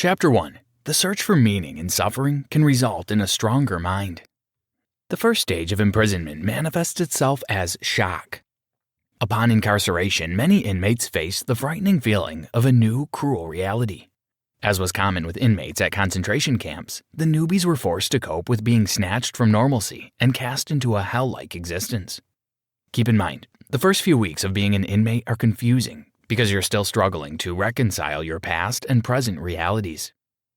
Chapter 1. The search for meaning in suffering can result in a stronger mind. The first stage of imprisonment manifests itself as shock. Upon incarceration, many inmates face the frightening feeling of a new, cruel reality. As was common with inmates at concentration camps, the newbies were forced to cope with being snatched from normalcy and cast into a hell-like existence. Keep in mind, the first few weeks of being an inmate are confusing because you're still struggling to reconcile your past and present realities.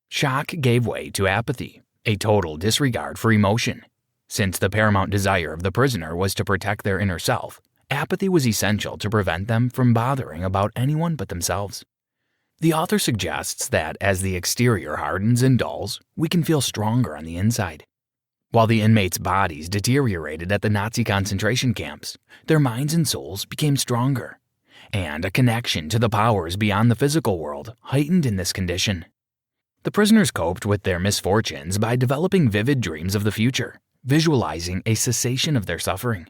Shock gave way to apathy, a total disregard for emotion. Since the paramount desire of the prisoner was to protect their inner self, apathy was essential to prevent them from bothering about anyone but themselves. The author suggests that as the exterior hardens and dulls, we can feel stronger on the inside. While the inmates' bodies deteriorated at the Nazi concentration camps, their minds and souls became stronger, and a connection to the powers beyond the physical world heightened in this condition. The prisoners coped with their misfortunes by developing vivid dreams of the future, visualizing a cessation of their suffering.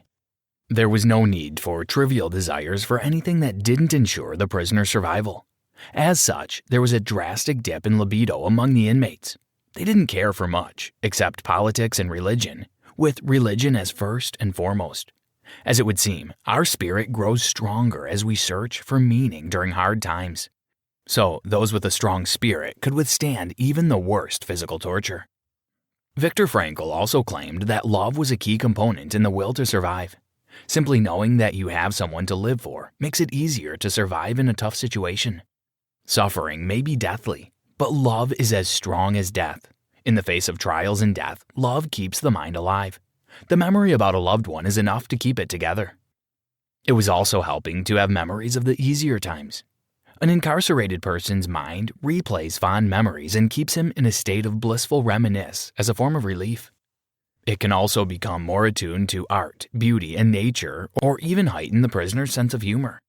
There was no need for trivial desires for anything that didn't ensure the prisoner's survival. As such, there was a drastic dip in libido among the inmates. They didn't care for much, except politics and religion, with religion as first and foremost. As it would seem, our spirit grows stronger as we search for meaning during hard times. So, those with a strong spirit could withstand even the worst physical torture. Viktor Frankl also claimed that love was a key component in the will to survive. Simply knowing that you have someone to live for makes it easier to survive in a tough situation. Suffering may be deathly, but love is as strong as death. In the face of trials and death, love keeps the mind alive. The memory about a loved one is enough to keep it together. It was also helping to have memories of the easier times. An incarcerated person's mind replays fond memories and keeps him in a state of blissful reminiscence as a form of relief. It can also become more attuned to art, beauty, and nature, or even heighten the prisoner's sense of humor.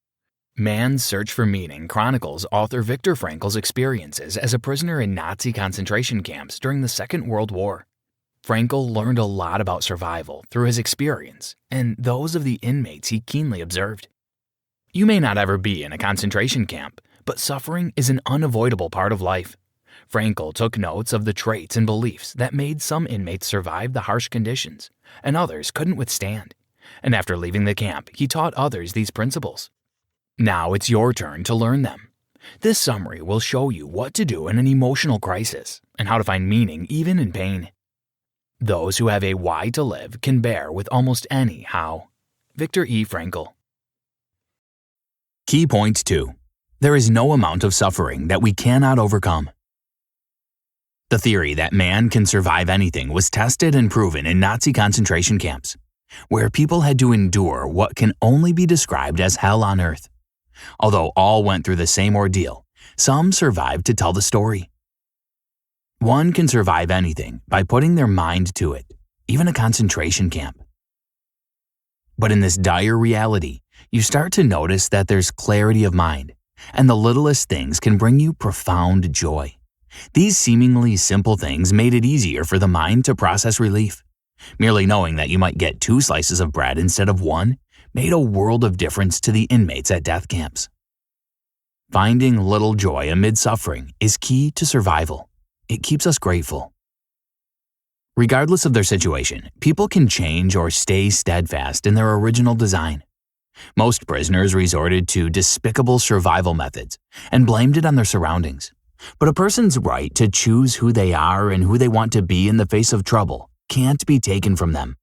Man's Search for Meaning chronicles author Viktor Frankl's experiences as a prisoner in Nazi concentration camps during the Second World War. Frankl learned a lot about survival through his experience and those of the inmates he keenly observed. You may not ever be in a concentration camp, but suffering is an unavoidable part of life. Frankl took notes of the traits and beliefs that made some inmates survive the harsh conditions and others couldn't withstand. And after leaving the camp, he taught others these principles. Now it's your turn to learn them. This summary will show you what to do in an emotional crisis and how to find meaning even in pain. Those who have a why to live can bear with almost any how. Viktor E. Frankl. Key point 2. There is no amount of suffering that we cannot overcome. The theory that man can survive anything was tested and proven in Nazi concentration camps, where people had to endure what can only be described as hell on earth. Although all went through the same ordeal, some survived to tell the story. One can survive anything by putting their mind to it, even a concentration camp. But in this dire reality, you start to notice that there's clarity of mind, and the littlest things can bring you profound joy. These seemingly simple things made it easier for the mind to process relief. Merely knowing that you might get 2 slices of bread instead of 1 made a world of difference to the inmates at death camps. Finding little joy amid suffering is key to survival. It keeps us grateful. Regardless of their situation, people can change or stay steadfast in their original design. Most prisoners resorted to despicable survival methods and blamed it on their surroundings. But a person's right to choose who they are and who they want to be in the face of trouble can't be taken from them.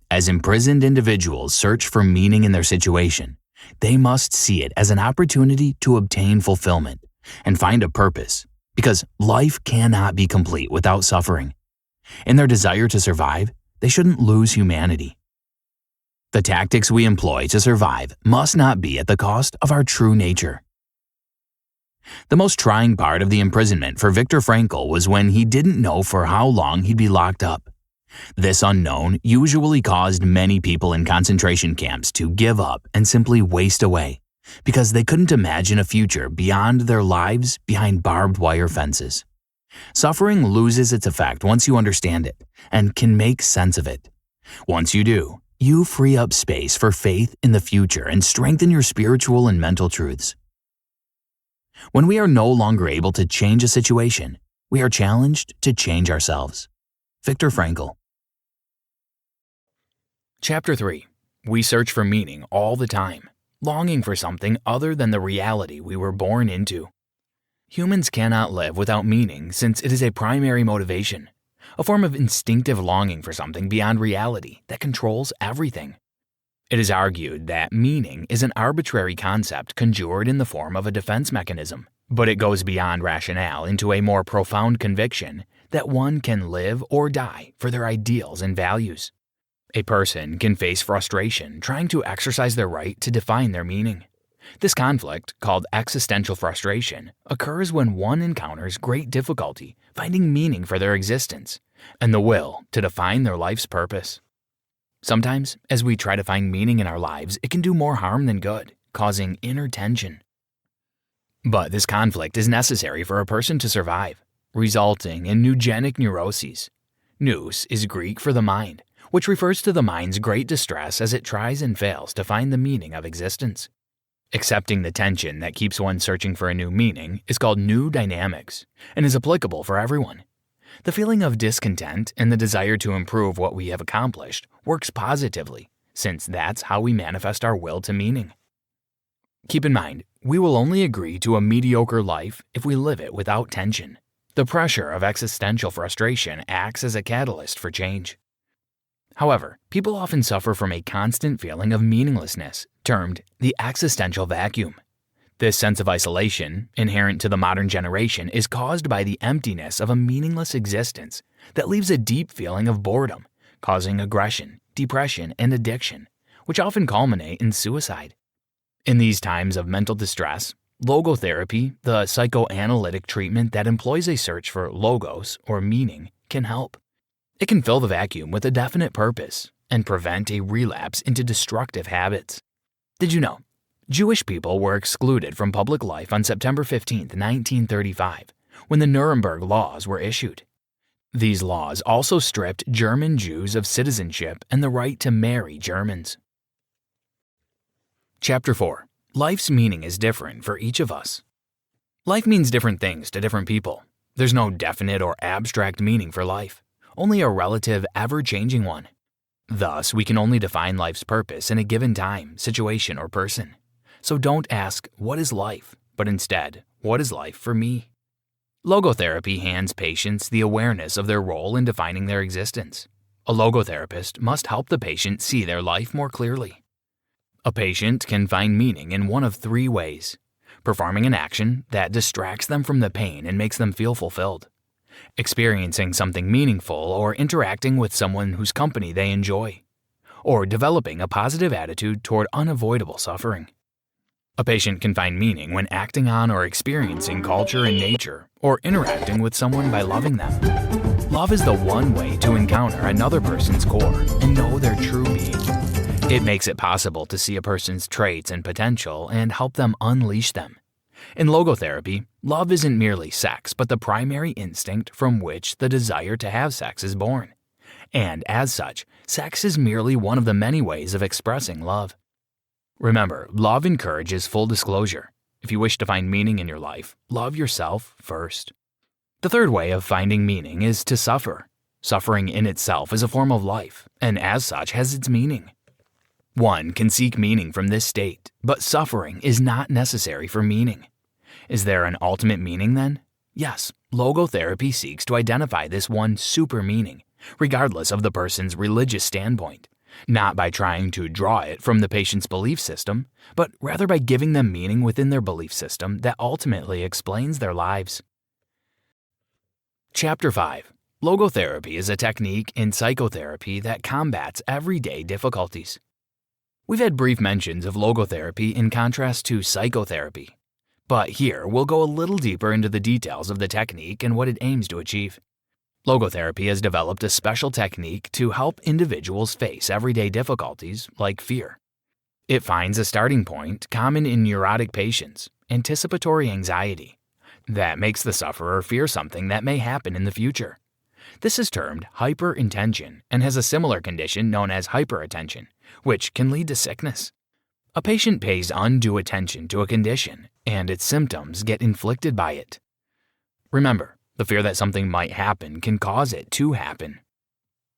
As imprisoned individuals search for meaning in their situation, they must see it as an opportunity to obtain fulfillment and find a purpose, because life cannot be complete without suffering. In their desire to survive, they shouldn't lose humanity. The tactics we employ to survive must not be at the cost of our true nature. The most trying part of the imprisonment for Viktor Frankl was when he didn't know for how long he'd be locked up. This unknown usually caused many people in concentration camps to give up and simply waste away, because they couldn't imagine a future beyond their lives behind barbed wire fences. Suffering loses its effect once you understand it and can make sense of it. Once you do, you free up space for faith in the future and strengthen your spiritual and mental truths. When we are no longer able to change a situation, we are challenged to change ourselves. Viktor Frankl. Chapter 3. We search for meaning all the time, longing for something other than the reality we were born into. Humans cannot live without meaning since it is a primary motivation, a form of instinctive longing for something beyond reality that controls everything. It is argued that meaning is an arbitrary concept conjured in the form of a defense mechanism, but it goes beyond rationale into a more profound conviction that one can live or die for their ideals and values. A person can face frustration trying to exercise their right to define their meaning. This conflict, called existential frustration, occurs when one encounters great difficulty finding meaning for their existence and the will to define their life's purpose. Sometimes, as we try to find meaning in our lives, it can do more harm than good, causing inner tension. But this conflict is necessary for a person to survive, resulting in neurogenic neuroses. Nous is Greek for the mind, which refers to the mind's great distress as it tries and fails to find the meaning of existence. Accepting the tension that keeps one searching for a new meaning is called new dynamics and is applicable for everyone. The feeling of discontent and the desire to improve what we have accomplished works positively, since that's how we manifest our will to meaning. Keep in mind, we will only agree to a mediocre life if we live it without tension. The pressure of existential frustration acts as a catalyst for change. However, people often suffer from a constant feeling of meaninglessness, termed the existential vacuum. This sense of isolation, inherent to the modern generation, is caused by the emptiness of a meaningless existence that leaves a deep feeling of boredom, causing aggression, depression, and addiction, which often culminate in suicide. In these times of mental distress, logotherapy, the psychoanalytic treatment that employs a search for logos or meaning, can help. It can fill the vacuum with a definite purpose and prevent a relapse into destructive habits. Did you know? Jewish people were excluded from public life on September 15, 1935, when the Nuremberg Laws were issued. These laws also stripped German Jews of citizenship and the right to marry Germans. Chapter 4. Life's meaning is different for each of us. Life means different things to different people. There's no definite or abstract meaning for life, only a relative, ever-changing one. Thus, we can only define life's purpose in a given time, situation, or person. So don't ask, what is life? But instead, what is life for me? Logotherapy hands patients the awareness of their role in defining their existence. A logotherapist must help the patient see their life more clearly. A patient can find meaning in one of three ways: performing an action that distracts them from the pain and makes them feel fulfilled, experiencing something meaningful or interacting with someone whose company they enjoy, or developing a positive attitude toward unavoidable suffering. A patient can find meaning when acting on or experiencing culture and nature, or interacting with someone by loving them. Love is the one way to encounter another person's core and know their true being. It makes it possible to see a person's traits and potential and help them unleash them. In logotherapy, love isn't merely sex, but the primary instinct from which the desire to have sex is born. And as such, sex is merely one of the many ways of expressing love. Remember, love encourages full disclosure. If you wish to find meaning in your life, love yourself first. The third way of finding meaning is to suffer. Suffering in itself is a form of life, and as such has its meaning. One can seek meaning from this state, but suffering is not necessary for meaning. Is there an ultimate meaning then? Yes, logotherapy seeks to identify this one super meaning, regardless of the person's religious standpoint, not by trying to draw it from the patient's belief system, but rather by giving them meaning within their belief system that ultimately explains their lives. Chapter 5. Logotherapy is a technique in psychotherapy that combats everyday difficulties. We've had brief mentions of logotherapy in contrast to psychotherapy, but here we'll go a little deeper into the details of the technique and what it aims to achieve. Logotherapy has developed a special technique to help individuals face everyday difficulties like fear. It finds a starting point common in neurotic patients, anticipatory anxiety, that makes the sufferer fear something that may happen in the future. This is termed hyperintention and has a similar condition known as hyperattention, which can lead to sickness. A patient pays undue attention to a condition, and its symptoms get inflicted by it. Remember, the fear that something might happen can cause it to happen.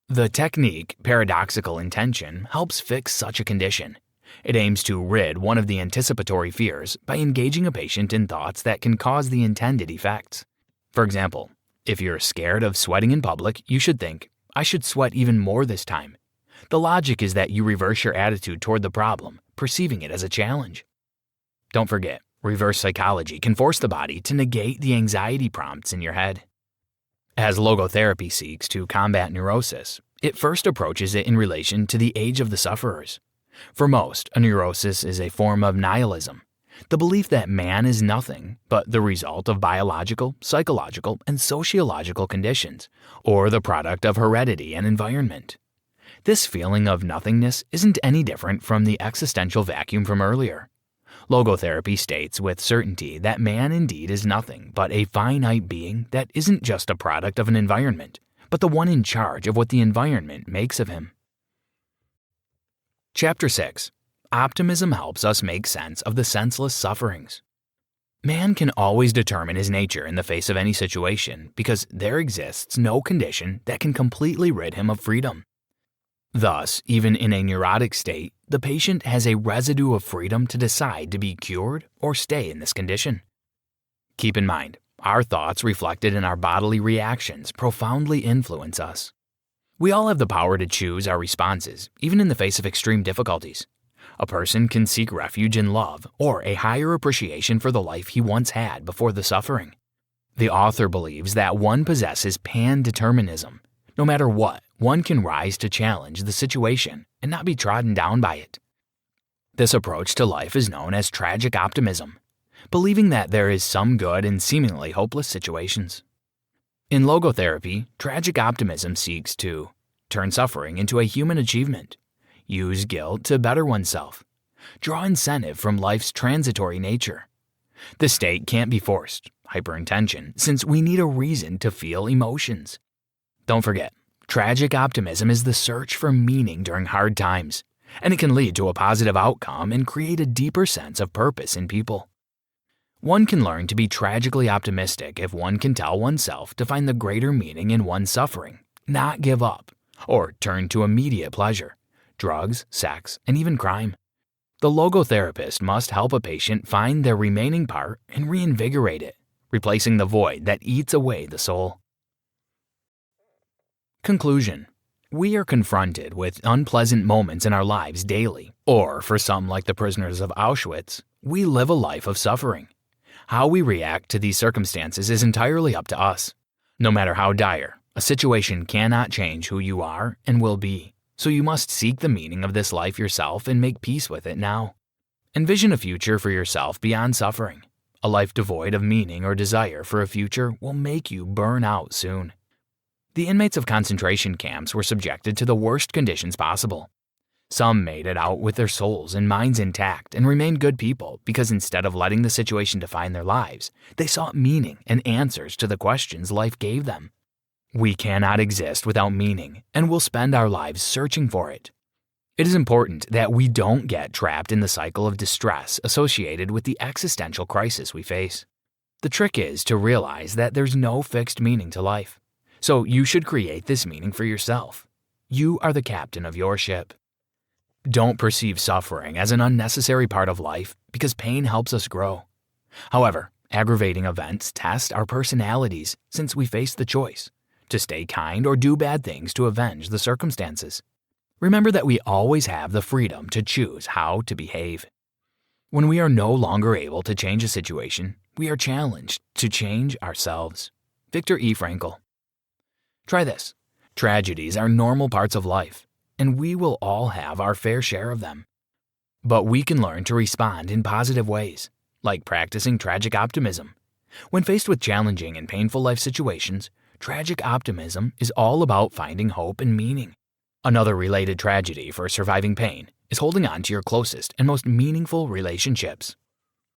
The technique, paradoxical intention, helps fix such a condition. It aims to rid one of the anticipatory fears by engaging a patient in thoughts that can cause the intended effects. For example, if you're scared of sweating in public, you should think, I should sweat even more this time. The logic is that you reverse your attitude toward the problem, perceiving it as a challenge. Don't forget, reverse psychology can force the body to negate the anxiety prompts in your head. As logotherapy seeks to combat neurosis, it first approaches it in relation to the age of the sufferers. For most, a neurosis is a form of nihilism, the belief that man is nothing but the result of biological, psychological, and sociological conditions, or the product of heredity and environment. This feeling of nothingness isn't any different from the existential vacuum from earlier. Logotherapy states with certainty that man indeed is nothing but a finite being that isn't just a product of an environment, but the one in charge of what the environment makes of him. Chapter 6. Optimism helps us make sense of the senseless sufferings. Man can always determine his nature in the face of any situation because there exists no condition that can completely rid him of freedom. Thus, even in a neurotic state, the patient has a residue of freedom to decide to be cured or stay in this condition. Keep in mind, our thoughts reflected in our bodily reactions profoundly influence us. We all have the power to choose our responses, even in the face of extreme difficulties. A person can seek refuge in love or a higher appreciation for the life he once had before the suffering. The author believes that one possesses pan-determinism. No matter what, one can rise to challenge the situation and not be trodden down by it. This approach to life is known as tragic optimism, believing that there is some good in seemingly hopeless situations. In logotherapy, tragic optimism seeks to turn suffering into a human achievement, use guilt to better oneself, draw incentive from life's transitory nature. The state can't be forced, hyperintention, since we need a reason to feel emotions. Don't forget, tragic optimism is the search for meaning during hard times, and it can lead to a positive outcome and create a deeper sense of purpose in people. One can learn to be tragically optimistic if one can tell oneself to find the greater meaning in one's suffering, not give up, or turn to immediate pleasure, drugs, sex, and even crime. The logotherapist must help a patient find their remaining part and reinvigorate it, replacing the void that eats away the soul. Conclusion. We are confronted with unpleasant moments in our lives daily, or for some like the prisoners of Auschwitz, we live a life of suffering. How we react to these circumstances is entirely up to us. No matter how dire, a situation cannot change who you are and will be, so you must seek the meaning of this life yourself and make peace with it now. Envision a future for yourself beyond suffering. A life devoid of meaning or desire for a future will make you burn out soon. The inmates of concentration camps were subjected to the worst conditions possible. Some made it out with their souls and minds intact and remained good people because instead of letting the situation define their lives, they sought meaning and answers to the questions life gave them. We cannot exist without meaning and will spend our lives searching for it. It is important that we don't get trapped in the cycle of distress associated with the existential crisis we face. The trick is to realize that there's no fixed meaning to life. So you should create this meaning for yourself. You are the captain of your ship. Don't perceive suffering as an unnecessary part of life because pain helps us grow. However, aggravating events test our personalities since we face the choice to stay kind or do bad things to avenge the circumstances. Remember that we always have the freedom to choose how to behave. When we are no longer able to change a situation, we are challenged to change ourselves. Viktor E. Frankl. Try this. Tragedies are normal parts of life, and we will all have our fair share of them. But we can learn to respond in positive ways, like practicing tragic optimism. When faced with challenging and painful life situations, tragic optimism is all about finding hope and meaning. Another related tragedy for surviving pain is holding on to your closest and most meaningful relationships.